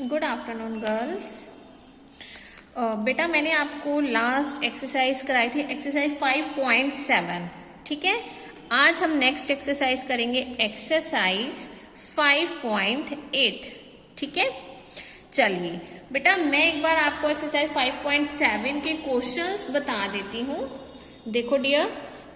Good afternoon girls. बेटा मैंने आपको लास्ट एक्सरसाइज कराई थी एक्सरसाइज 5.7। ठीक है, आज हम नेक्स्ट एक्सरसाइज करेंगे एक्सरसाइज 5.8। ठीक है, चलिए बेटा मैं एक बार आपको एक्सरसाइज 5.7 के क्वेश्चंस बता देती हूँ। देखो डियर,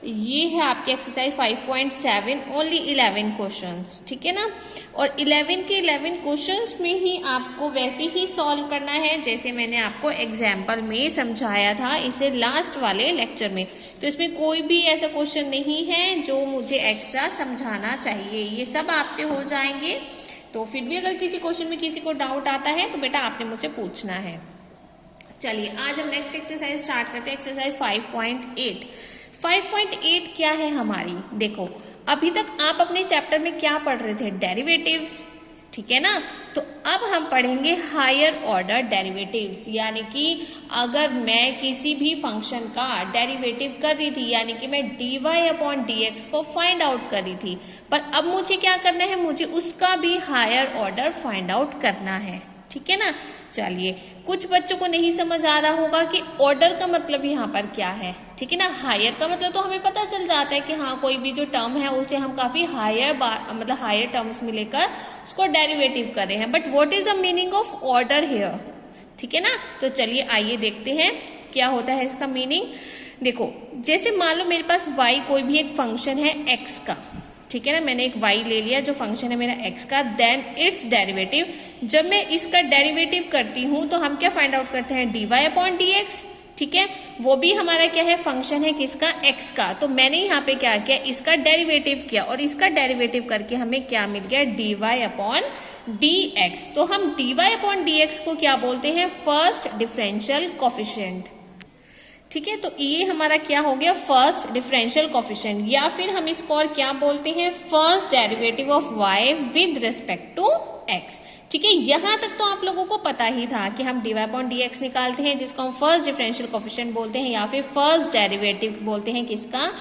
ये है आपकी एक्सरसाइज 5.7, ओनली 11 क्वेश्चंस। ठीक है ना, और 11 के 11 क्वेश्चंस में ही आपको वैसे ही सॉल्व करना है जैसे मैंने आपको एग्जाम्पल में समझाया था इसे लास्ट वाले लेक्चर में। तो इसमें कोई भी ऐसा क्वेश्चन नहीं है जो मुझे एक्स्ट्रा समझाना चाहिए, ये सब आपसे हो जाएंगे। तो फिर भी अगर किसी क्वेश्चन में किसी को डाउट आता है तो बेटा आपने मुझसे पूछना है। चलिए आज हम नेक्स्ट एक्सरसाइज स्टार्ट करते हैं, एक्सरसाइज 5.8। 5.8 क्या है हमारी, देखो अभी तक आप अपने चैप्टर में क्या पढ़ रहे थे, डेरिवेटिव्स। ठीक है ना, तो अब हम पढ़ेंगे हायर ऑर्डर डेरिवेटिव्स, यानी कि अगर मैं किसी भी फंक्शन का डेरिवेटिव कर रही थी, यानी कि मैं dy/dx को फाइंड आउट कर रही थी, पर अब मुझे क्या करना है, मुझे उसका भी हायर ऑर्डर फाइंड आउट करना है। ठीक है ना, चलिए कुछ बच्चों को नहीं समझ आ रहा होगा कि ऑर्डर का मतलब यहाँ पर क्या है। ठीक है ना, हायर का मतलब तो हमें पता चल जाता है कि हाँ कोई भी जो टर्म है उसे हम काफी हायर मतलब हायर टर्म्स में लेकर उसको डेरिवेटिव कर रहे हैं, but what is the meaning of order here. ठीक है ना, तो चलिए आइए देखते हैं क्या होता है इसका मीनिंग। देखो जैसे मान लो मेरे पास y कोई भी एक फंक्शन है x का। ठीक है ना, मैंने एक y ले लिया जो फंक्शन है मेरा x का, देन इट्स डेरिवेटिव। जब मैं इसका डेरिवेटिव करती हूँ तो हम क्या फाइंड आउट करते हैं, dy/dx। ठीक है, वो भी हमारा क्या है, फंक्शन है किसका, x का। तो मैंने यहाँ पे क्या किया, इसका डेरिवेटिव किया और इसका डेरिवेटिव करके हमें क्या मिल गया, dy/dx। तो हम dy/dx को क्या बोलते हैं, फर्स्ट डिफरेंशियल कोफिशिएंट। ठीक है, तो ये हमारा क्या हो गया, फर्स्ट डिफरेंशियल कोफिशिएंट, या फिर हम इसको और क्या बोलते हैं, first derivative of y with respect to x। ठीक है, यहां तक तो आप लोगों को पता ही था कि हम dy/dx निकालते हैं जिसको हम फर्स्ट डिफरेंशियल कोफिशिएंट बोलते हैं, या फिर फर्स्ट डेरिवेटिव बोलते हैं किसका,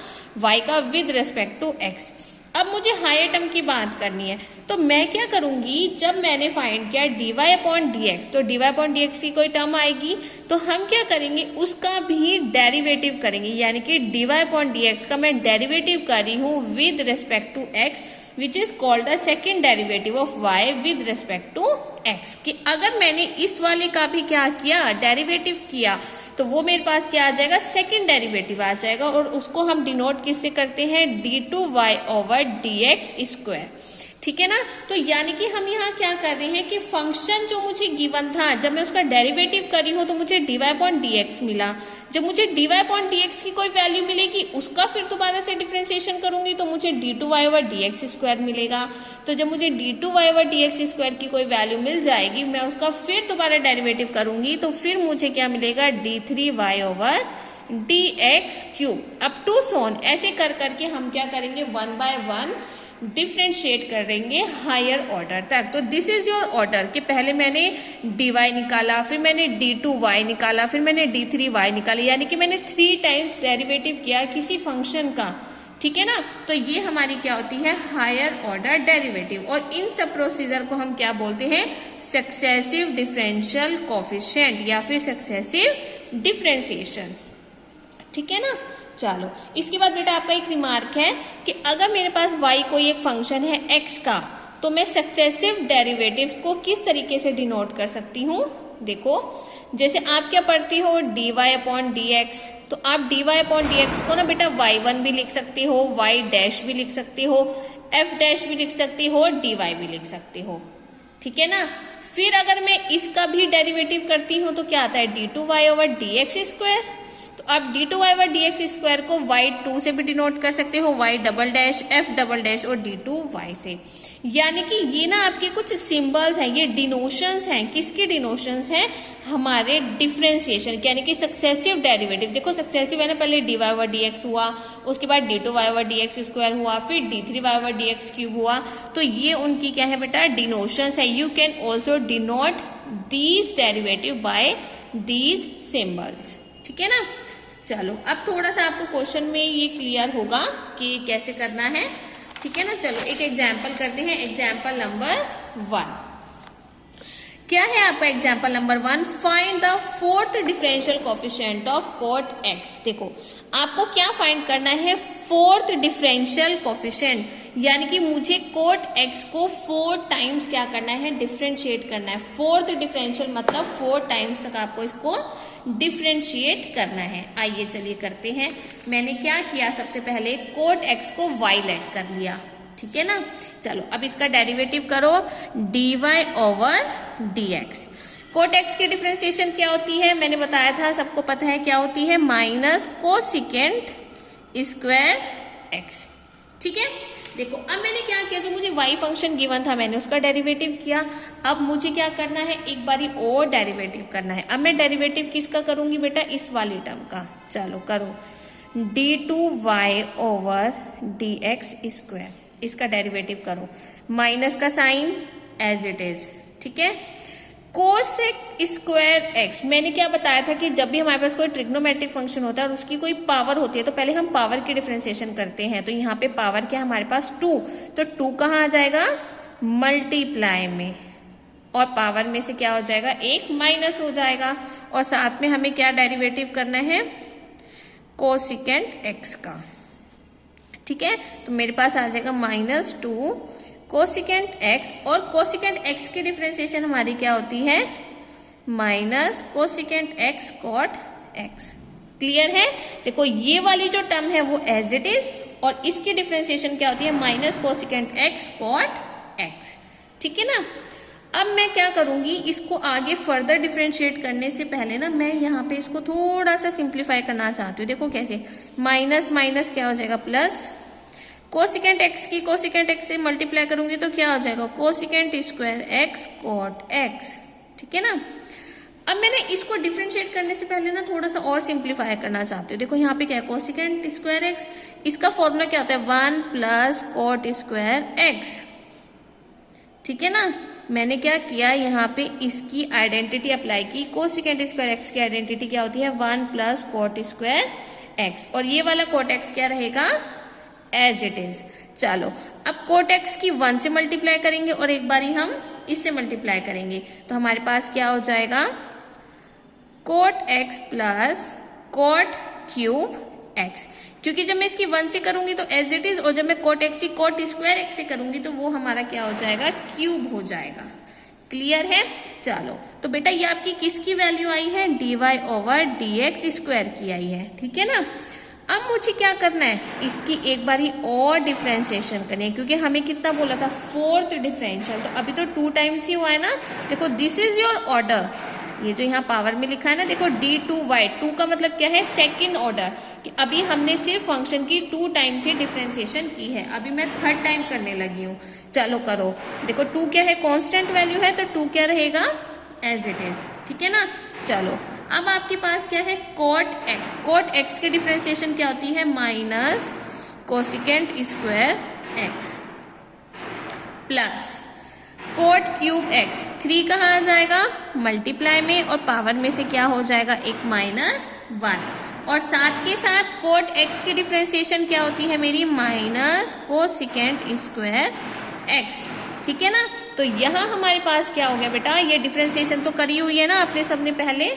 y का विद रिस्पेक्ट टू x। अब मुझे हायर टर्म की बात करनी है, तो मैं क्या करूंगी, जब मैंने फाइंड किया dy/dx, तो dy/dx की कोई टर्म आएगी तो हम क्या करेंगे, उसका भी डेरिवेटिव करेंगे, यानी कि dy/dx का मैं डेरिवेटिव कर रही हूँ with respect to x, which is called the second derivative of y with respect to x। कि अगर मैंने इस वाले का भी क्या किया, डेरिवेटिव किया, तो वो मेरे पास क्या आ जाएगा, सेकंड डेरिवेटिव आ जाएगा, और उसको हम डिनोट किससे करते हैं, d2y/dx²। ठीक है ना, तो यानी कि हम यहाँ क्या कर रहे हैं कि फंक्शन जो मुझे गिवन था, जब मैं उसका डेरिवेटिव करी हूँ तो मुझे dy/dx मिला। जब मुझे dy/dx की कोई वैल्यू मिलेगी उसका फिर दोबारा से डिफरेंशिएशन करूंगी तो मुझे d2y/dx² मिलेगा। तो जब मुझे d2y/dx² की कोई वैल्यू मिल जाएगी, मैं उसका फिर दोबारा डेरिवेटिव करूंगी तो फिर मुझे क्या मिलेगा, d3y/dx³ अप टू सोन। ऐसे कर करके हम क्या करेंगे, 1 बाय 1 डिफ्रेंशिएट करेंगे हायर ऑर्डर तक। तो दिस इज योर ऑर्डर कि पहले मैंने dy निकाला, फिर मैंने d2y निकाला, फिर मैंने d3y निकाला, यानी कि मैंने 3 टाइम्स डेरिवेटिव किया किसी फंक्शन का। ठीक है ना, तो ये हमारी क्या होती है, हायर ऑर्डर डेरिवेटिव। और इन सब प्रोसीजर को हम क्या बोलते हैं, सक्सेसिव डिफरेंशियल कोफिशिएंट या फिर सक्सेसिव डिफरेंशिएशन। ठीक है ना, चलो इसके बाद बेटा आपका एक रिमार्क है कि अगर मेरे पास y कोई एक फंक्शन है x का, तो मैं सक्सेसिव डेरिवेटिव्स को किस तरीके से डिनोट कर सकती हूँ। देखो जैसे आप क्या पढ़ती हो, dy/dx, तो आप dy/dx को ना बेटा y1 भी लिख सकते हो, y' भी लिख सकते हो, f' भी लिख सकते हो, dy भी लिख सकते हो। ठीक है ना, फिर अगर मैं इसका भी डेरिवेटिव करती हूँ तो क्या आता है, d2y/dx²। तो आप d2y/dx² को y2 से भी डिनोट कर सकते हो, y', f" और d2y से। यानी कि ये ना आपके कुछ सिंबल्स हैं, ये डिनोशंस हैं। किसके डिनोशंस हैं, हमारे डिफरेंशिएशन, यानी कि सक्सेसिव डेरिवेटिव। देखो सक्सेसिव है ना, पहले dy/dx हुआ, उसके बाद d2y/dx² हुआ, फिर d3y/dx³ हुआ। तो ये उनकी क्या है बेटा, डिनोशंस है। You can also denote these derivative by these symbols. ठीक है ना, चलो अब थोड़ा सा आपको क्वेश्चन में ये क्लियर होगा कि कैसे करना है। ठीक है ना, चलो एक एग्जाम्पल करते हैं, एग्जाम्पल नंबर 1। क्या है आपका example number 1, find the fourth differential coefficient of cot x. देखो आपको क्या फाइंड करना है, फोर्थ डिफरेंशियल कोफिशिएंट, यानी कि मुझे कोट एक्स को 4 टाइम्स क्या करना है, डिफरेंशिएट करना है। फोर्थ डिफरेंशियल मतलब 4 टाइम्स तक आपको इसको डिफरेंशिएट करना है। आइए चलिए करते हैं। मैंने क्या किया, सबसे पहले कोट एक्स को y लेट कर लिया, ठीक है ना। चलो अब इसका डेरिवेटिव करो, dy over dx। Cot x की डिफरेंशिएशन क्या होती है, मैंने बताया था, सबको पता है क्या होती है, माइनस कोसिकेंट स्क्वायर एक्स, ठीक है। देखो अब मैंने क्या किया, जो मुझे y फंक्शन गिवन था मैंने उसका डेरिवेटिव किया। अब मुझे क्या करना है, एक बारी और डेरिवेटिव करना है। अब मैं डेरिवेटिव किसका करूंगी बेटा, इस वाली टर्म का। चलो करो, d2y ओवर dx स्क्वायर, इसका डेरिवेटिव करो, माइनस का साइन एज इट इज, ठीक है। कोसेक स्क्वायर एक्स, मैंने क्या बताया था कि जब भी हमारे पास कोई ट्रिग्नोमेट्रिक फंक्शन होता है और उसकी कोई पावर होती है तो पहले हम पावर की डिफरेंशिएशन करते हैं। तो यहाँ पे पावर क्या है हमारे पास 2, तो 2 कहाँ आ जाएगा, मल्टीप्लाई में, और पावर में से क्या हो जाएगा, 1 माइनस हो जाएगा। और साथ में हमें क्या डेरिवेटिव करना है, कोसिकेंट एक्स का, ठीक है। तो मेरे पास आ जाएगा -2 कोसिकेंट एक्स, और कोसिकेंट एक्स की डिफरेंशिएशन हमारी क्या होती है, minus cosecant x cot x. Clear है। देखो ये वाली जो टर्म है वो एज इट इज, और इसकी डिफरेंशिएशन क्या होती है, minus cosecant x cot x, ठीक है ना। अब मैं क्या करूंगी, इसको आगे फर्दर डिफरेंशिएट करने से पहले ना मैं यहाँ पे इसको थोड़ा सा सिंप्लीफाई करना चाहती हूँ। देखो कैसे, माइनस माइनस क्या हो जाएगा, प्लस, कोसिकेंट एक्स की कोसिकेंट एक्स से मल्टीप्लाई करूंगी तो क्या हो जाएगा, cosecant square x cot x, ठीक है ना। अब मैंने इसको डिफरेंशिएट करने से पहले ना थोड़ा सा और सिंप्लीफाई करना चाहती हूँ। देखो यहाँ पे क्या है, कोसिकेंट स्क्वायर एक्स, इसका फॉर्मूला क्या होता है, 1 प्लस कॉट स्क्वायर एक्स, ठीक है ना। मैंने क्या किया, यहाँ पे इसकी आइडेंटिटी अप्लाई की, कोसिकेंट स्क्वायर एक्स की आइडेंटिटी क्या होती है, 1 प्लस कॉट स्क्वायर एक्स, और ये वाला कॉट एक्स क्या रहेगा, एज इट इज। चलो अब कोट एक्स की 1 से मल्टीप्लाई करेंगे और एक बारी हम इससे मल्टीप्लाई करेंगे, तो हमारे पास क्या हो जाएगा, cot x plus cot cube x, क्योंकि जब मैं इसकी 1 से करूंगी तो एज इट इज, और जब मैं कोट एक्स की कोट स्क्वायर एक्स से करूंगी तो वो हमारा क्या हो जाएगा, क्यूब हो जाएगा। क्लियर है। चलो तो बेटा ये आपकी किसकी वैल्यू आई है, dy ओवर dx स्क्वायर की आई है, ठीक है ना। अब मुझे क्या करना है, इसकी एक बारी और डिफरेंशिएशन करनी है, क्योंकि हमें कितना बोला था, फोर्थ डिफरेंशियल, तो अभी तो 2 टाइम्स ही हुआ है ना। देखो दिस इज योर ऑर्डर, ये जो यहाँ पावर में लिखा है ना, देखो d2y, 2 का मतलब क्या है, सेकंड ऑर्डर, कि अभी हमने सिर्फ फंक्शन की 2 टाइम्स ही डिफरेंशिएशन की है, अभी मैं 3rd टाइम करने लगी हूँ। चलो करो, देखो 2 क्या है, कांस्टेंट वैल्यू है, तो 2 क्या रहेगा, एज इट इज, ठीक है ना। चलो अब आपके पास क्या है, कोट एक्स, कोट एक्स की डिफरेंशिएशन क्या होती है, minus cosecant square x plus cot cube x, 3 कहाँ आ जाएगा, मल्टीप्लाई में, और पावर में से क्या हो जाएगा, एक -1, और साथ के साथ कोट एक्स की डिफरेंशिएशन क्या होती है मेरी, माइनस कोसिकेंट स्क्वायर एक्स, ठीक है ना। तो यहाँ हमारे पास क्या हो गया बेटा, ये डिफरेंशिएशन तो करी हुई है ना आपने सबने पहले।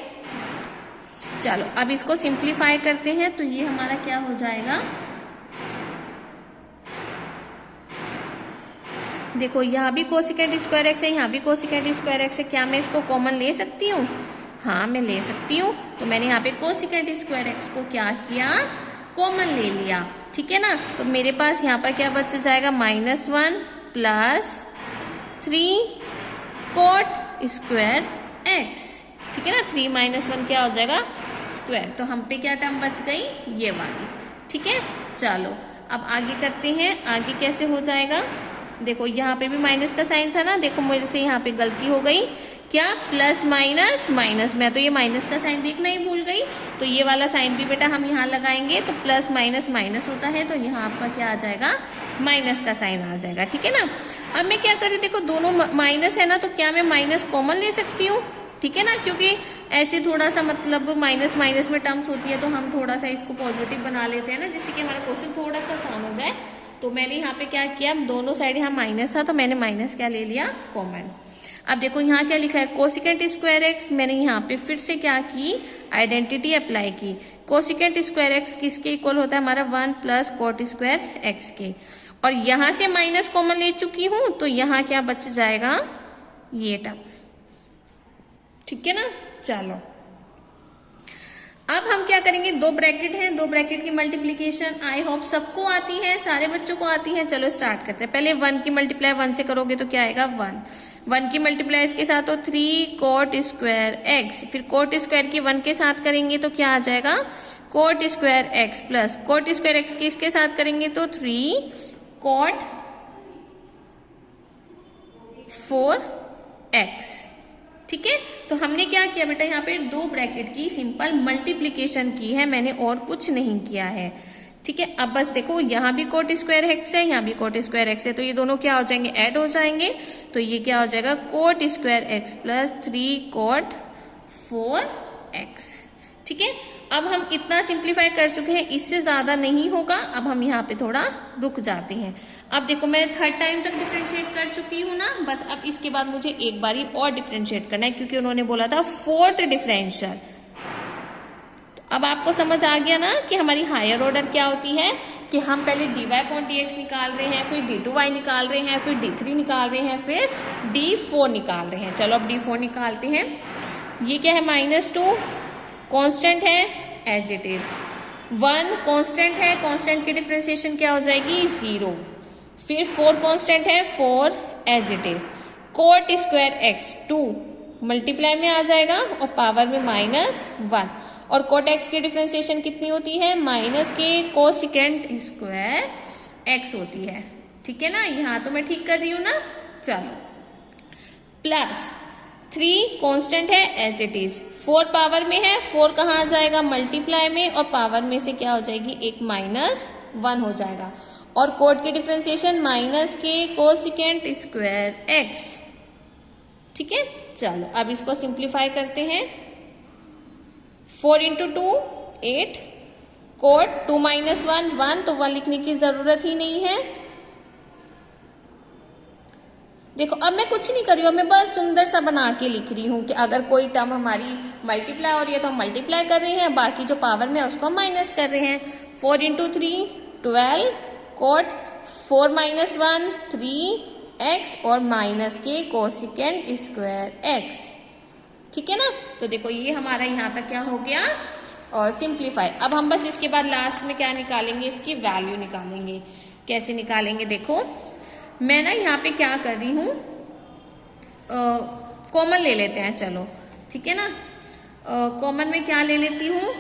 चलो अब इसको सिंप्लीफाई करते हैं, तो ये हमारा क्या हो जाएगा, देखो यहाँ भी कोसिकेंट स्क्वायर एक्स है, यहाँ भी कोसिकेंट स्क्वायर एक्स है, क्या मैं इसको कॉमन ले सकती हूँ, हाँ मैं ले सकती हूँ। तो मैंने यहाँ पे कोसिकेंट स्क्वायर एक्स को क्या किया, कॉमन ले लिया, ठीक है ना। तो मेरे पास यहाँ पर क्या बच जाएगा, -1 प्लस 3 कोट स्क्वायर एक्स, ठीक है ना। 3 - 1 क्या हो जाएगा, स्क्वायर, तो हम पे क्या टर्म बच गई, ये वाली, ठीक है। चलो अब आगे करते हैं, आगे कैसे हो जाएगा, देखो यहाँ पे भी माइनस का साइन था ना, देखो मुझे से यहाँ पे गलती हो गई, क्या, प्लस माइनस माइनस, मैं तो ये माइनस का साइन देखना ही भूल गई, तो ये वाला साइन भी बेटा हम यहाँ लगाएंगे, तो प्लस माइनस माइनस होता है, तो यहाँ आपका क्या आ जाएगा, माइनस का साइन आ जाएगा, ठीक है ना। अब मैं क्या करूँ, देखो दोनों माइनस है ना, तो क्या मैं माइनस कॉमन ले सकती हूँ, ठीक है ना, क्योंकि ऐसे थोड़ा सा मतलब माइनस माइनस में टर्म्स होती है, तो हम थोड़ा सा इसको पॉजिटिव बना लेते हैं ना, जिससे कि हमारा क्वेश्चन थोड़ा सा आसान हो जाए। तो मैंने यहाँ पे क्या किया, दोनों साइड यहाँ माइनस था, तो मैंने माइनस क्या ले लिया, कॉमन। अब देखो यहाँ क्या लिखा है, कोसिकेंट स्क्वायर एक्स, मैंने यहाँ पे फिर से क्या की, आइडेंटिटी अप्लाई की। कोसिकेंट स्क्वायर एक्स किसके इक्वल होता है हमारा, 1 प्लस कोट स्क्वायर एक्स के। और यहां से माइनस कॉमन ले चुकी हूं, तो यहाँ क्या बच जाएगा, ये टर्म। ठीक है ना। चलो अब हम क्या करेंगे, दो ब्रैकेट हैं, दो ब्रैकेट की मल्टीप्लीकेशन आई होप सबको आती है, सारे बच्चों को आती है। चलो स्टार्ट करते हैं। पहले 1 की मल्टीप्लाई 1 से करोगे तो क्या आएगा, 1 की मल्टीप्लाई इसके साथ हो 3 कोट स्क्वायर एक्स, फिर कोट स्क्वायर की 1 के साथ करेंगे तो क्या आ जाएगा, cot square x plus coat square x की इसके साथ करेंगे तो 3 कोट 4x। ठीक है, तो हमने क्या किया बेटा, यहाँ पे दो ब्रैकेट की सिंपल मल्टीप्लीकेशन की है, मैंने और कुछ नहीं किया है। ठीक है, अब बस देखो यहाँ भी कोट स्क्वायर एक्स है, यहाँ भी कोट स्क्वायर एक्स है, तो ये दोनों क्या हो जाएंगे, ऐड हो जाएंगे। तो ये क्या हो जाएगा, cot square x plus 3 cot 4x। ठीक है, अब हम इतना सिंप्लीफाई कर चुके हैं, इससे ज्यादा नहीं होगा। अब हम यहाँ पे थोड़ा रुक जाते हैं। अब देखो मैं 3rd टाइम तक डिफरेंशिएट कर चुकी हूँ ना, बस अब इसके बाद मुझे एक बारी और डिफरेंशिएट करना है, क्योंकि उन्होंने बोला था 4th डिफरेंशियल। तो अब आपको समझ आ गया ना कि हमारी हायर ऑर्डर क्या होती है, कि हम पहले dy/dx निकाल रहे हैं, फिर d2y निकाल रहे हैं, फिर d3 निकाल रहे हैं, फिर d4 निकाल रहे हैं। चलो अब d4 निकालते हैं। ये क्या है, -2 कांस्टेंट है एज इट इज, 1 कांस्टेंट है, कांस्टेंट की डिफरेंशिएशन क्या हो जाएगी, 0। फिर 4 कांस्टेंट है, 4 as it is, cot square x 2 multiply में आ जाएगा और पावर में -1, और कोट एक्स की डिफरेंशिएशन कितनी होती है, माइनस के कोसिकेंट स्क्वायर एक्स होती है। ठीक है ना, यहाँ तो मैं ठीक कर रही हूँ ना। चलो प्लस 3 कांस्टेंट है एज इट इज, 4 पावर में है, 4 कहाँ आ जाएगा, मल्टीप्लाई में, और पावर में से क्या हो जाएगी, एक -1 हो जाएगा। और कोट की डिफरेंशिएशन माइनस के कोसिकेंट स्क्वायर एक्स। ठीक है, चलो अब इसको सिंप्लीफाई करते हैं। 4 × 2 8, कोट 2 - 1 1, तो 1 लिखने की जरूरत ही नहीं है। देखो अब मैं कुछ नहीं कर रही हूँ, मैं बस सुंदर सा बना के लिख रही हूँ कि अगर कोई टर्म हमारी मल्टीप्लाई हो रही है तो हम मल्टीप्लाई कर रहे हैं, बाकी जो पावर में है उसको हम माइनस कर रहे हैं। 4 × 3 12, कोट 4 - 1 3x, और माइनस के कोसिकेंट स्क्वायर x। ठीक है ना, तो देखो ये हमारा यहाँ तक क्या हो गया, और सिंप्लीफाई। अब हम बस इसके बाद लास्ट में क्या निकालेंगे, इसकी वैल्यू निकालेंगे। कैसे निकालेंगे, देखो मैं ना यहाँ पे क्या कर रही हूँ, कॉमन ले लेते हैं। चलो ठीक है ना, कॉमन में क्या ले लेती हूँ,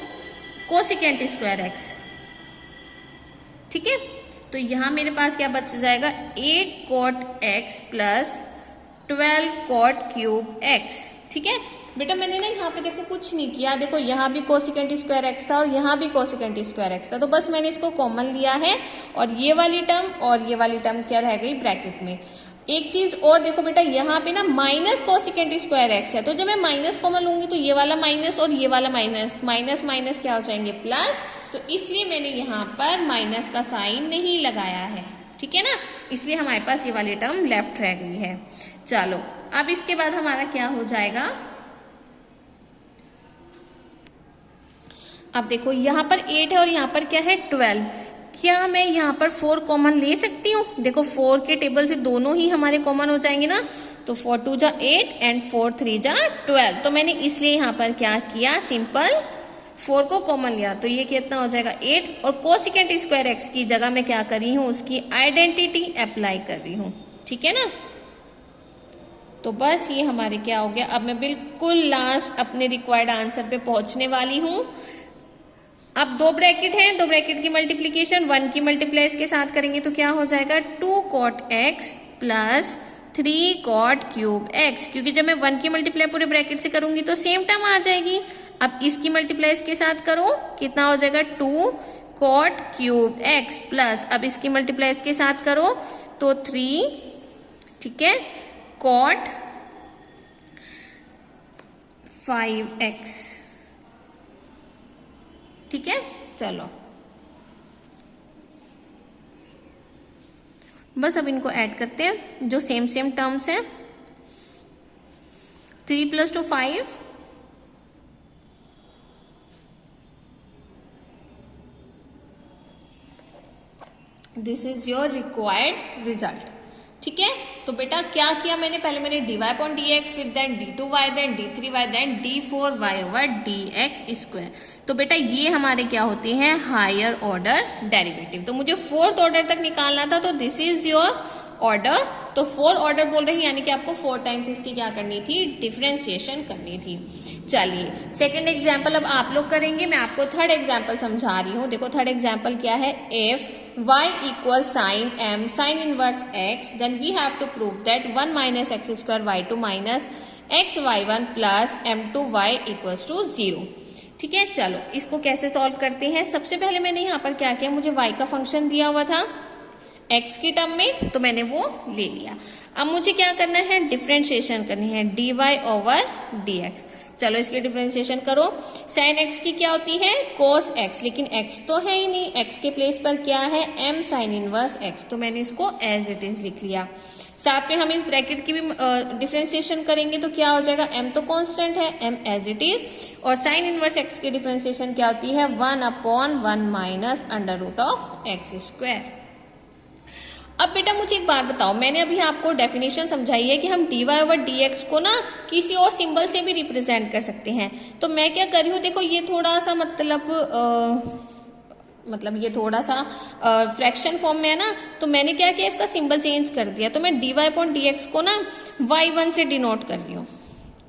कोसिकेंट स्क्वायर एक्स। ठीक है, तो यहाँ मेरे पास क्या बच जाएगा, 8 cot x plus 12 cot cube x. ठीक है बेटा, मैंने ना यहाँ पे देखो कुछ नहीं किया, देखो यहाँ भी कोसिकेंट स्क्वायर एक्स था और यहाँ भी कोसिकेंट स्क्वायर एक्स था, तो बस मैंने इसको कॉमन लिया है, और ये वाली टर्म और ये वाली टर्म क्या रह गई ब्रैकेट में। एक चीज और देखो बेटा, यहाँ पे ना माइनस कोसिकेंट स्क्वायर एक्स है, तो जब मैं माइनस कॉमन लूंगी तो ये वाला माइनस और ये वाला माइनस, माइनस माइनस क्या हो जाएंगे प्लस, तो इसलिए मैंने यहाँ पर माइनस का साइन नहीं लगाया है। ठीक है ना, इसलिए हमारे पास ये वाली टर्म लेफ्ट रह गई है। चलो अब इसके बाद हमारा क्या हो जाएगा, अब देखो यहाँ पर 8 है और यहाँ पर क्या है 12, क्या मैं यहाँ पर 4 कॉमन ले सकती हूँ। देखो 4 के टेबल से दोनों ही हमारे कॉमन हो जाएंगे ना, तो 4 2 जा 8 एंड 4 3 जा 12, तो मैंने इसलिए यहाँ पर क्या किया, सिंपल 4 को कॉमन लिया, तो ये कितना हो जाएगा 8, और कोसिकेंट स्क्वायर एक्स की जगह मैं क्या कर रही हूँ, उसकी आइडेंटिटी अप्लाई कर रही हूँ। ठीक है ना, तो बस ये हमारे क्या हो गया। अब मैं बिल्कुल लास्ट अपने रिक्वायर्ड आंसर पे पहुंचने वाली हूँ। अब दो ब्रैकेट हैं, दो ब्रैकेट की मल्टीप्लीकेशन 1 की मल्टीप्लाई इसके साथ करेंगे तो क्या हो जाएगा, 2 cot x plus 3 cot cube x, क्योंकि जब मैं 1 की मल्टीप्लाई पूरे ब्रैकेट से करूंगी तो सेम टर्म आ जाएगी। अब इसकी मल्टीप्लाई इसके साथ करो, कितना हो जाएगा 2 कोट क्यूब एक्स प्लस, अब इसकी मल्टीप्लाई इसके साथ करो तो 3, ठीक है, कोट 5x। ठीक है, चलो बस अब इनको ऐड करते हैं जो सेम सेम टर्म्स हैं। 3 + 2 5, this is your required result. ठीक है, तो बेटा क्या किया मैंने, पहले मैंने dy/dx, फिर then d2y, then d3y, then d4y/dx²। तो बेटा ये हमारे क्या होते हैं, हायर ऑर्डर डेरिवेटिव। तो मुझे फोर्थ ऑर्डर तक निकालना था, तो दिस इज योर ऑर्डर। तो 4 ऑर्डर बोल रहे हैं, यानी कि आपको 4 टाइम्स इसकी क्या करनी थी, डिफरेंशिएशन करनी थी। चलिए सेकेंड एग्जाम्पल अब आप लोग करेंगे, मैं आपको थर्ड एग्जाम्पल समझा रही हूँ। देखो थर्ड एग्जाम्पल क्या है, if y = sin m sin inverse x, then we have to prove that 1 - x² y2 minus xy1 plus m2y = 0। ठीक है, चलो इसको कैसे सॉल्व करते हैं। सबसे पहले मैंने यहाँ पर क्या किया, मुझे y का फंक्शन दिया हुआ था x की टर्म में, तो मैंने वो ले लिया। अब मुझे क्या करना है, डिफरेंशिएशन करनी है dy/dx। चलो इसकी डिफरेंशिएशन करो। sin x की क्या होती है, cos x, लेकिन x तो है ही नहीं, x के प्लेस पर क्या है, m sin इनवर्स x, तो मैंने इसको एज इट इज लिख लिया। साथ में हम इस ब्रैकेट की भी डिफरेंशिएशन करेंगे, तो क्या हो जाएगा, m तो कांस्टेंट है, m एज इट इज, और sin इनवर्स x की डिफरेंशिएशन क्या होती है, 1/1 - x²। अब बेटा मुझे एक बात बताओ, मैंने अभी आपको डेफिनेशन समझाई है कि हम dy/dx को ना किसी और सिंबल से भी रिप्रेजेंट कर सकते हैं। तो मैं क्या कर रही हूँ, देखो ये थोड़ा सा मतलब ये थोड़ा सा फ्रैक्शन फॉर्म में है ना, तो मैंने क्या किया, इसका सिंबल चेंज कर दिया। तो मैं dy/dx को ना y1 से डिनोट कर रही हूँ।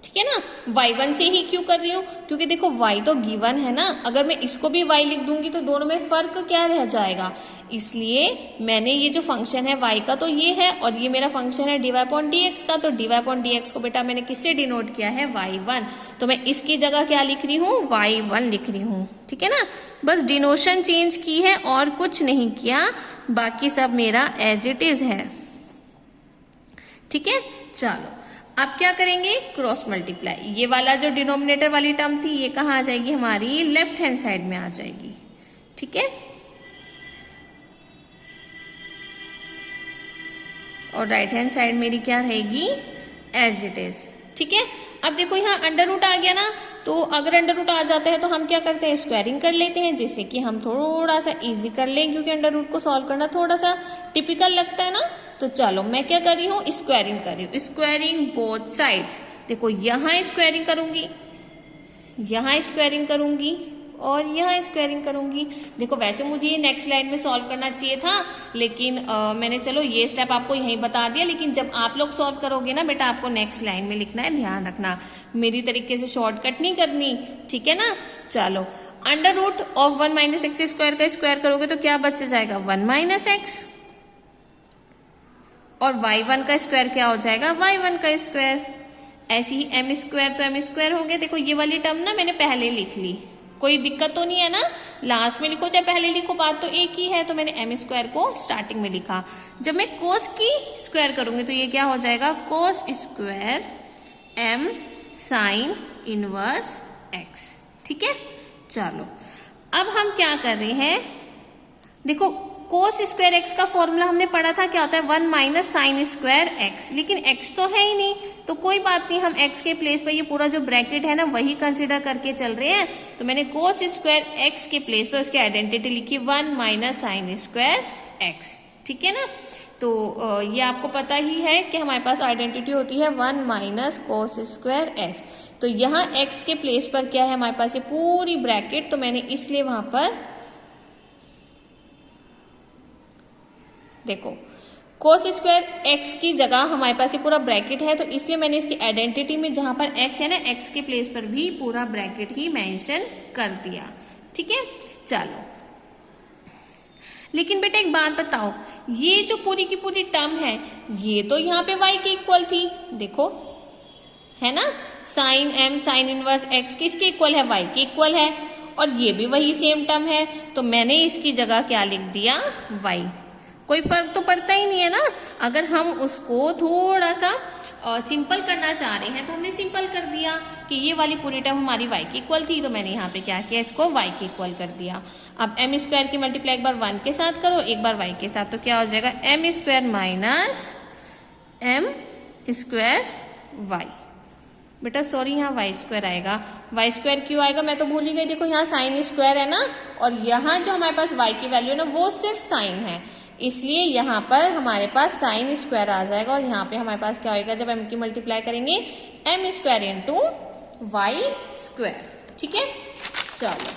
ठीक है ना, y1 से ही क्यों कर रही हूँ, क्योंकि देखो y तो गिवन है ना, अगर मैं इसको भी y लिख दूंगी तो दोनों में फर्क क्या रह जाएगा, इसलिए मैंने ये जो फंक्शन है y का तो ये है, और ये मेरा फंक्शन है dy/dx का, तो dy/dx को बेटा मैंने किससे डिनोट किया है, y1, तो मैं इसकी जगह क्या लिख रही हूँ, y1 लिख रही हूँ। ठीक है ना, बस डिनोशन चेंज की है और कुछ नहीं किया, बाकी सब मेरा एज इट इज है। ठीक है, चलो अब क्या करेंगे, क्रॉस मल्टीप्लाई। ये वाला जो डिनोमिनेटर वाली टर्म थी, ये कहाँ आ जाएगी, हमारी लेफ्ट हैंड साइड में आ जाएगी। ठीक है, और राइट हैंड साइड मेरी क्या रहेगी, एज इट इज। ठीक है, अब देखो यहाँ अंडर रूट आ गया ना, तो अगर अंडर रूट आ जाता है तो हम क्या करते हैं, स्क्वायरिंग कर लेते हैं, जिससे कि हम थोड़ा सा इजी कर लें, क्योंकि अंडर रूट को सॉल्व करना थोड़ा सा टिपिकल लगता है ना। तो चलो मैं क्या कर रही हूँ, स्क्वायरिंग कर रही हूँ, स्क्वायरिंग बोथ साइड्स। देखो यहाँ स्क्वायरिंग करूंगी, यहाँ स्क्वायरिंग करूंगी, और यहाँ स्क्वायरिंग करूंगी। देखो वैसे मुझे ये नेक्स्ट लाइन में सॉल्व करना चाहिए था, लेकिन मैंने चलो ये स्टेप आपको यहीं बता दिया, लेकिन जब आप लोग सॉल्व करोगे ना बेटा, आपको नेक्स्ट लाइन में लिखना है, ध्यान रखना, मेरी तरीके से शॉर्टकट नहीं करनी। ठीक है ना, चलो अंडर रूट ऑफ 1 - x² का स्क्वायर करोगे तो क्या बच जाएगा, 1 - x, और y1 का स्क्वायर क्या हो जाएगा, y1 का स्क्वायर। ऐसे ही m² तो m² हो गया। देखो ये वाली टर्म ना मैंने पहले लिख ली, कोई दिक्कत तो नहीं है ना, लास्ट में लिखो चाहे पहले लिखो, बात तो एक ही है। तो मैंने m² को स्टार्टिंग में लिखा। जब मैं cos की स्क्वायर करूंगी तो ये क्या हो जाएगा, cos² m sin inverse x। ठीक है, चलो अब हम क्या कर रहे हैं, देखो cos² x का फॉर्मूला हमने पढ़ा था, क्या होता है, 1 - sin² x, लेकिन x तो है ही नहीं, तो कोई बात नहीं, हम x के प्लेस पर ये पूरा जो ब्रैकेट है ना वही कंसिडर करके चल रहे हैं। तो मैंने cos² x के प्लेस पर उसकी आइडेंटिटी लिखी 1 - sin² x। ठीक है ना, तो ये आपको पता ही है कि हमारे पास आइडेंटिटी होती है 1 - cos² x। तो यहाँ x के प्लेस पर क्या है, हमारे पास ये पूरी ब्रैकेट, तो मैंने इसलिए वहां पर देखो cos² x की जगह हमारे पास ये पूरा ब्रैकेट है, तो इसलिए मैंने इसकी आइडेंटिटी में जहां पर x है ना, x के प्लेस पर भी पूरा ब्रैकेट ही मेंशन कर दिया। ठीक है, चलो लेकिन बेटा एक बात बताओ, ये जो पूरी की पूरी टर्म है ये तो यहाँ पे y के इक्वल थी, देखो है ना, sin m sin inverse x किसके इक्वल है, y के इक्वल है, और ये भी वही सेम टर्म है, तो मैंने इसकी जगह क्या लिख दिया, y। कोई फर्क तो पड़ता ही नहीं है ना। अगर हम उसको थोड़ा सा सिंपल करना चाह रहे हैं तो हमने सिंपल कर दिया कि ये वाली पूरी टर्म हमारी y की इक्वल थी, तो मैंने यहाँ पे क्या किया, इसको y की इक्वल कर दिया। अब m² की मल्टीप्लाई एक बार 1 के साथ करो, एक बार y के साथ, तो क्या हो जाएगा, m² - m² y। बेटा सॉरी यहाँ वाई स्क्वायर आएगा। वाई स्क्वायर क्यों आएगा, मैं तो भूल ही गई। देखो यहाँ साइन स्क्वायर है ना, और यहाँ जो हमारे पास वाई की वैल्यू है ना वो सिर्फ साइन है, इसलिए यहाँ पर हमारे पास साइन स्क्वायर आ जाएगा। और यहाँ पे हमारे पास क्या होगा, जब m की मल्टीप्लाई करेंगे m square into y square. ठीक है, चलो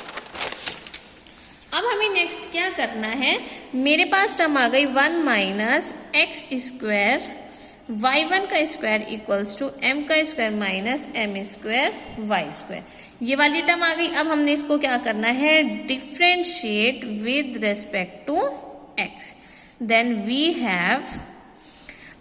अब हमें नेक्स्ट क्या करना है, मेरे पास टर्म आ गई 1 माइनस एक्स स्क्वायर y1 का स्क्वायर इक्वल्स टू m का square minus m square y square. ये वाली टर्म आ गई। अब हमने इसको क्या करना है, differentiate with respect to x। Then we have,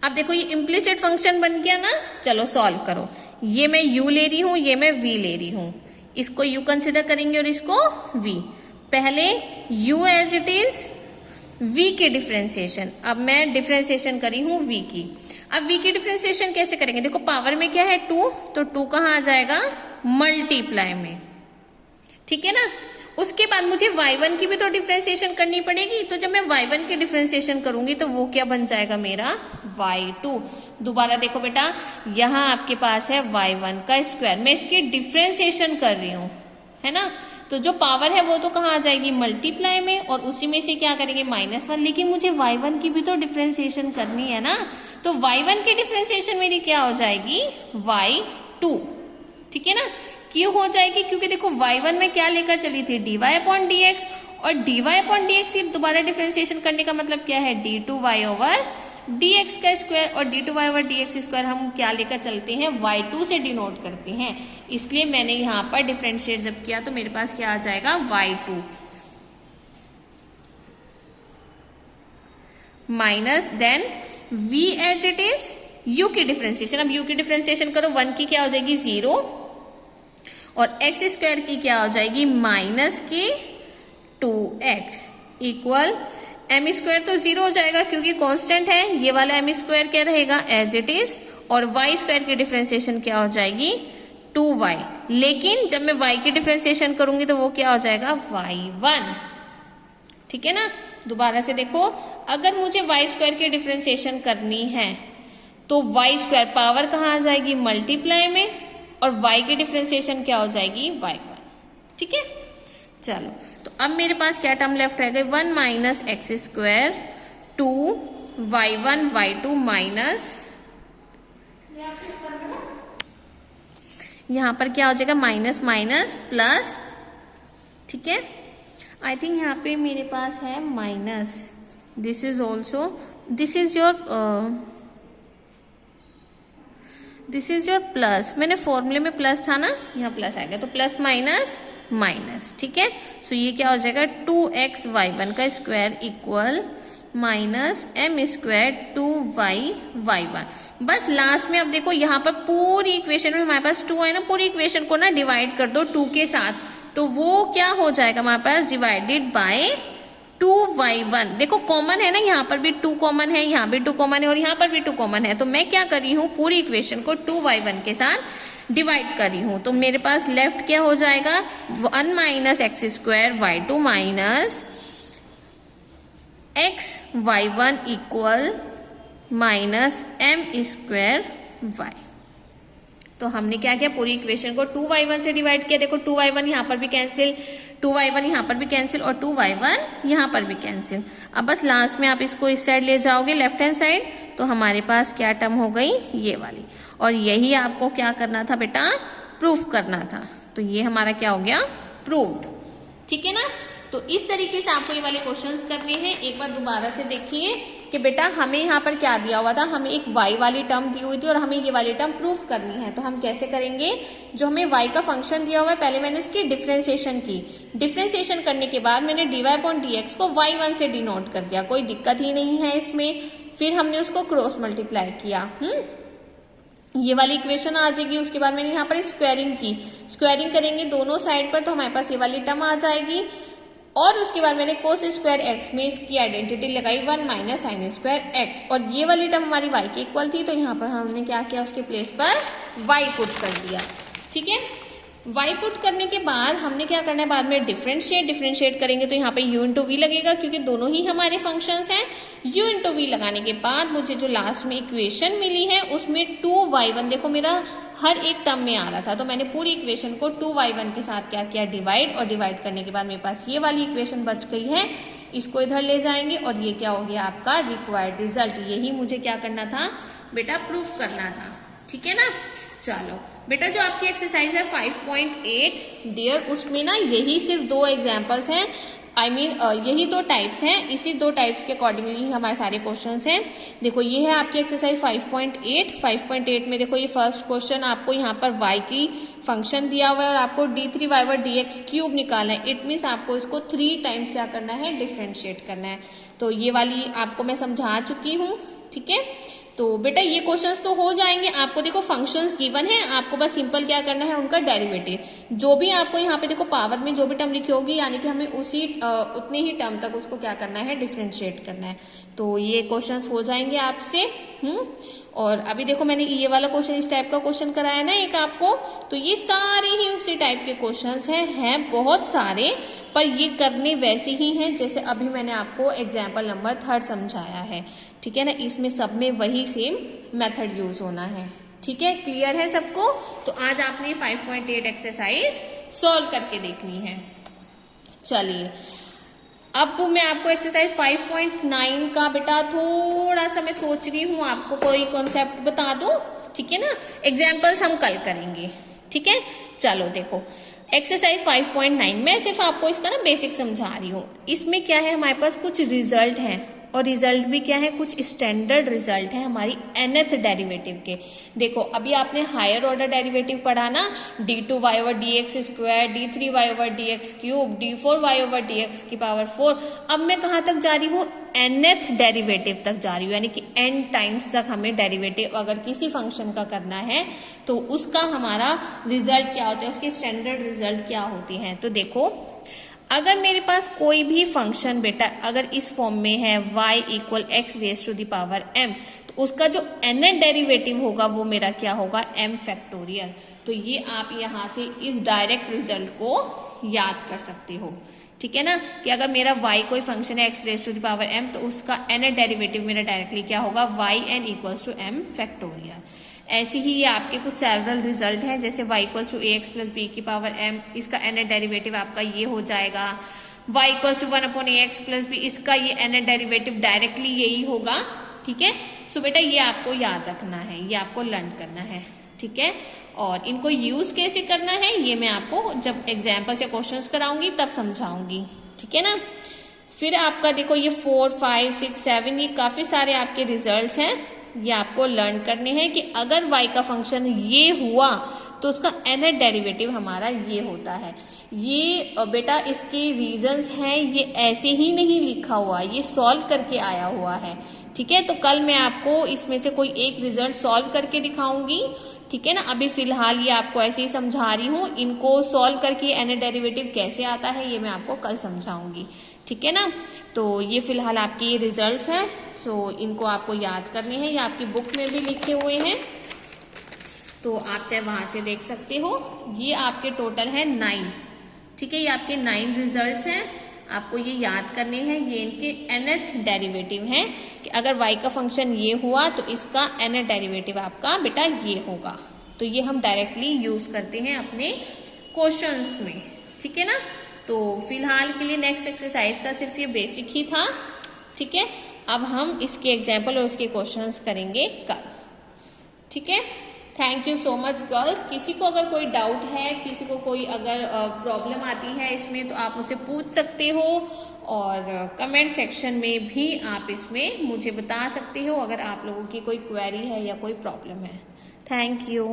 अब देखो ये इम्प्लिसिट फंक्शन बन गया ना, चलो सॉल्व करो। ये मैं u ले रही हूं, ये मैं v ले रही हूं, इसको u कंसिडर करेंगे और इसको v। पहले u as it is v की डिफ्रेंसिएशन, अब मैं डिफ्रेंसिएशन करी हूं v की। अब v की डिफ्रेंसिएशन कैसे करेंगे, देखो पावर में क्या है 2, तो 2 कहाँ आ जाएगा, मल्टीप्लाई में। ठीक है ना, उसके बाद मुझे y1 की भी तो डिफ्रेंसिएशन करनी पड़ेगी, तो जब मैं y1 की डिफ्रेंसिएशन करूंगी तो वो क्या बन जाएगा मेरा y2। दोबारा देखो बेटा, यहाँ आपके पास है y1 का स्क्वायर, मैं इसकी डिफ्रेंसिएशन कर रही हूँ, है ना, तो जो पावर है वो तो कहाँ आ जाएगी, मल्टीप्लाई में, और उसी में से क्या करेंगे -1। लेकिन मुझे y1 की भी तो डिफ्रेंसिएशन करनी है ना, तो y1 की डिफ्रेंसिएशन मेरी क्या हो जाएगी, y2। ठीक है ना, क्यों हो जाएगी, क्योंकि देखो y1 में क्या लेकर चली थी, dy/dx, और dy/dx दोबारा डिफ्रेंसिएशन करने का मतलब क्या है, d2y/dx का स्क्वायर, और d2y/dx स्क्वायर हम क्या लेकर चलते हैं, y2 से डिनोट करते हैं। इसलिए मैंने यहाँ पर डिफ्रेंशिएट जब किया तो मेरे पास क्या आ जाएगा, y2 minus then v as it is u की डिफ्रेंसिएशन। अब u की डिफ्रेंसिएशन करो, 1 की क्या हो जाएगी 0, और x स्क्वायर की क्या हो जाएगी माइनस की 2x इक्वल m स्क्वायर तो 0 हो जाएगा क्योंकि कांस्टेंट है, ये वाला m स्क्वायर क्या रहेगा एज इट इज, और y स्क्वायर की डिफ्रेंसिएशन क्या हो जाएगी 2y। लेकिन जब मैं y की डिफ्रेंसिएशन करूंगी तो वो क्या हो जाएगा y1। ठीक है ना, दोबारा से देखो, अगर मुझे y स्क्वायर की डिफ्रेंसिएशन करनी है तो y स्क्वायर पावर कहाँ आ जाएगी, मल्टीप्लाई में, और y की डिफ्रेंसिएशन क्या हो जाएगी y1। ठीक है, चलो तो अब मेरे पास क्या टर्म लेफ्ट रह गए, 1 minus x square 2y1 y2 minus, यहाँ पर क्या हो जाएगा माइनस माइनस प्लस। ठीक है, आई थिंक यहाँ पे मेरे पास है minus, this is also, this is your plus, मैंने फॉर्मूले में प्लस था ना, यहाँ प्लस आएगा, तो प्लस माइनस माइनस। ठीक है, सो ये क्या हो जाएगा 2x y1 का square equal minus m square 2y y1। बस लास्ट में अब देखो यहाँ पर पूरी इक्वेशन में हमारे पास 2 है ना, पूरी इक्वेशन को ना डिवाइड कर दो 2 के साथ, तो वो क्या हो जाएगा हमारे पास डिवाइडेड बाय 2y1। देखो कॉमन है ना, यहाँ पर भी 2 कॉमन है, यहाँ भी 2 कॉमन है, और यहाँ पर भी 2 कॉमन है, तो मैं क्या कर रही हूँ पूरी इक्वेशन को 2y1 के साथ डिवाइड कर रही हूँ। तो मेरे पास लेफ्ट क्या हो जाएगा 1 minus x square y2 minus x y1 equal minus m square y। तो हमने क्या किया, पूरी इक्वेशन को 2y1 से डिवाइड किया। देखो 2y1 यहाँ पर भी कैंसिल, 2y1 यहाँ पर भी कैंसिल, और 2y1 यहाँ पर भी कैंसिल। अब बस लास्ट में आप इसको इस साइड ले जाओगे लेफ्ट हैंड साइड, तो हमारे पास क्या टर्म हो गई, ये वाली। और यही आपको क्या करना था बेटा, प्रूफ करना था। तो ये हमारा क्या हो गया, प्रूव्ड। ठीक है ना, तो इस तरीके से आपको ये वाले क्वेश्चंस करने हैं। एक बार दोबारा से देखिए कि बेटा हमें यहाँ पर क्या दिया हुआ था, हमें एक y वाली टर्म दी हुई थी और हमें ये वाली टर्म प्रूफ करनी है। तो हम कैसे करेंगे, जो हमें y का फंक्शन दिया हुआ है पहले मैंने उसकी डिफ्रेंसिएशन की, डिफ्रेंसिएशन करने के बाद मैंने dy/dx को y1 से डिनोट कर दिया, कोई दिक्कत ही नहीं है इसमें। फिर हमने उसको क्रॉस मल्टीप्लाई किया, ये वाली इक्वेशन आ जाएगी। उसके बाद मैंने यहाँ पर स्क्वायरिंग की, स्क्वायरिंग करेंगे दोनों साइड पर तो हमारे पास ये वाली टर्म आ जाएगी। और उसके बाद मैंने कोस स्क्वायर एक्स में इसकी आइडेंटिटी लगाई 1 माइनस साइन स्क्वायर एक्स, और ये वाली टर्म हमारी y के इक्वल थी, तो यहाँ पर हमने क्या किया, उसके प्लेस पर y पुट कर दिया। ठीक है, y पुट करने के बाद हमने क्या करना है, बाद में डिफरेंशिएट करेंगे तो यहाँ पे u इंटू वी लगेगा क्योंकि दोनों ही हमारे फंक्शंस हैं। u इंटू वी लगाने के बाद मुझे जो लास्ट में इक्वेशन मिली है उसमें 2y1, देखो मेरा हर एक टर्म में आ रहा था तो मैंने पूरी इक्वेशन को 2y1 के साथ क्या किया, डिवाइड, और डिवाइड करने के बाद मेरे पास ये वाली इक्वेशन बच गई है, इसको इधर ले जाएंगे और ये क्या हो गया आपका रिक्वायर्ड रिजल्ट। यही मुझे क्या करना था बेटा, प्रूफ करना था। ठीक है ना। चलो बेटा, जो आपकी एक्सरसाइज है 5.8 डियर, उसमें ना यही सिर्फ 2 एग्जाम्पल्स हैं, यही 2 टाइप्स हैं, इसी 2 टाइप्स के अकॉर्डिंगली हमारे सारे क्वेश्चंस हैं। देखो ये है आपकी एक्सरसाइज 5.8 में देखो ये फर्स्ट क्वेश्चन आपको यहाँ पर y की फंक्शन दिया हुआ है और आपको d3y dx क्यूब निकालना है। इट मीन्स आपको इसको 3 टाइम्स क्या करना है, डिफरेंशिएट करना है। तो ये वाली आपको मैं समझा चुकी हूँ। ठीक है, तो बेटा ये क्वेश्चंस तो हो जाएंगे। आपको देखो फंक्शंस गिवन है, आपको बस सिंपल क्या करना है, उनका डेरिवेटिव, जो भी आपको यहाँ पे देखो पावर में जो भी टर्म लिखी होगी यानी कि हमें उतने ही टर्म तक उसको क्या करना है, डिफरेंशिएट करना है। तो ये क्वेश्चंस हो जाएंगे आपसे। और अभी देखो मैंने ये वाला क्वेश्चन, इस टाइप का क्वेश्चन कराया ना एक आपको, तो ये सारे ही उसी टाइप के क्वेश्चंस हैं बहुत सारे, पर ये करने वैसे ही हैं जैसे अभी मैंने आपको एग्जाम्पल नंबर 3 समझाया है। ठीक है ना, इसमें सब में वही सेम मेथड यूज होना है। ठीक है, क्लियर है सबको। तो आज आपने 5.8 एक्सरसाइज सॉल्व करके देखनी है। चलिए अब मैं आपको एक्सरसाइज 5.9 का बेटा थोड़ा सा मैं सोच रही हूँ आपको कोई कॉन्सेप्ट बता दूं। ठीक है ना, एग्जाम्पल्स हम कल करेंगे। ठीक है, चलो देखो एक्सरसाइज 5.9 में सिर्फ आपको इसका ना बेसिक समझा रही हूँ। इसमें क्या है, हमारे पास कुछ रिजल्ट है और रिजल्ट भी क्या है, कुछ स्टैंडर्ड रिजल्ट है हमारी nth डेरिवेटिव के। देखो अभी आपने हायर ऑर्डर डेरिवेटिव पढ़ा ना, d2y over dx square, d3y over dx cube, d4y over dx की पावर 4। अब मैं कहाँ तक जा रही हूँ, nth डेरिवेटिव तक जा रही हूँ, यानी कि n टाइम्स तक हमें डेरिवेटिव अगर किसी फंक्शन का करना है तो उसका हमारा रिजल्ट क्या होता है, उसके स्टैंडर्ड रिजल्ट क्या होते हैं। तो देखो अगर मेरे पास कोई भी फंक्शन बेटा अगर इस फॉर्म में है y equal x raise to the power m, तो उसका जो nth डेरिवेटिव होगा वो मेरा क्या होगा, m फैक्टोरियल। तो ये आप यहाँ से इस डायरेक्ट रिजल्ट को याद कर सकते हो। ठीक है ना, कि अगर मेरा y कोई फंक्शन है x raise to the power m, तो उसका nth डेरिवेटिव मेरा डायरेक्टली क्या होगा, yn equals to m factorial. ऐसे ही ये आपके कुछ सेवरल रिजल्ट हैं, जैसे y equals to ax plus b की पावर m, इसका nth डेरिवेटिव आपका ये हो जाएगा। y equals to 1 upon ax plus b, इसका ये nth डेरिवेटिव डायरेक्टली यही होगा। ठीक है, सो बेटा ये आपको याद रखना है, ये आपको लर्न करना है। ठीक है, और इनको यूज कैसे करना है ये मैं आपको जब एग्जाम्पल से क्वेश्चंस कराऊंगी तब समझाऊंगी। ठीक है ना, फिर आपका देखो ये 4, 5, 6, 7 ये काफी सारे आपके रिजल्ट्स हैं, ये आपको लर्न करने हैं कि अगर y का फंक्शन ये हुआ तो उसका nth डेरिवेटिव हमारा ये होता है। ये बेटा इसके रीजंस हैं, ये ऐसे ही नहीं लिखा हुआ, ये सॉल्व करके आया हुआ है। ठीक है, तो कल मैं आपको इसमें से कोई एक रिजल्ट सॉल्व करके दिखाऊंगी। ठीक है ना, अभी फिलहाल ये आपको ऐसे ही समझा रही हूँ, इनको सॉल्व करके nth डेरिवेटिव कैसे आता है ये मैं आपको कल समझाऊंगी। ठीक है ना, तो ये फिलहाल आपके ये रिजल्ट्स हैं, सो इनको आपको याद करने हैं, ये आपकी बुक में भी लिखे हुए हैं, तो आप चाहे वहां से देख सकते हो। ये आपके टोटल है 9। ठीक है, ये आपके 9 रिजल्ट्स हैं, आपको ये याद करने हैं, ये इनके nth डेरिवेटिव हैं कि अगर y का फंक्शन ये हुआ तो इसका nth डेरिवेटिव आपका बेटा ये होगा। तो ये हम डायरेक्टली यूज करते हैं अपने क्वेश्चंस में। ठीक है ना, तो फिलहाल के लिए नेक्स्ट एक्सरसाइज का सिर्फ ये बेसिक ही था। ठीक है, अब हम इसके एग्जाम्पल और इसके क्वेश्चंस करेंगे कल। ठीक है, thank you so much girls. किसी को अगर कोई डाउट है, किसी को कोई अगर प्रॉब्लम आती है इसमें तो आप मुझसे पूछ सकते हो, और कमेंट सेक्शन में भी आप इसमें मुझे बता सकते हो अगर आप लोगों की कोई क्वेरी है या कोई प्रॉब्लम है। Thank you.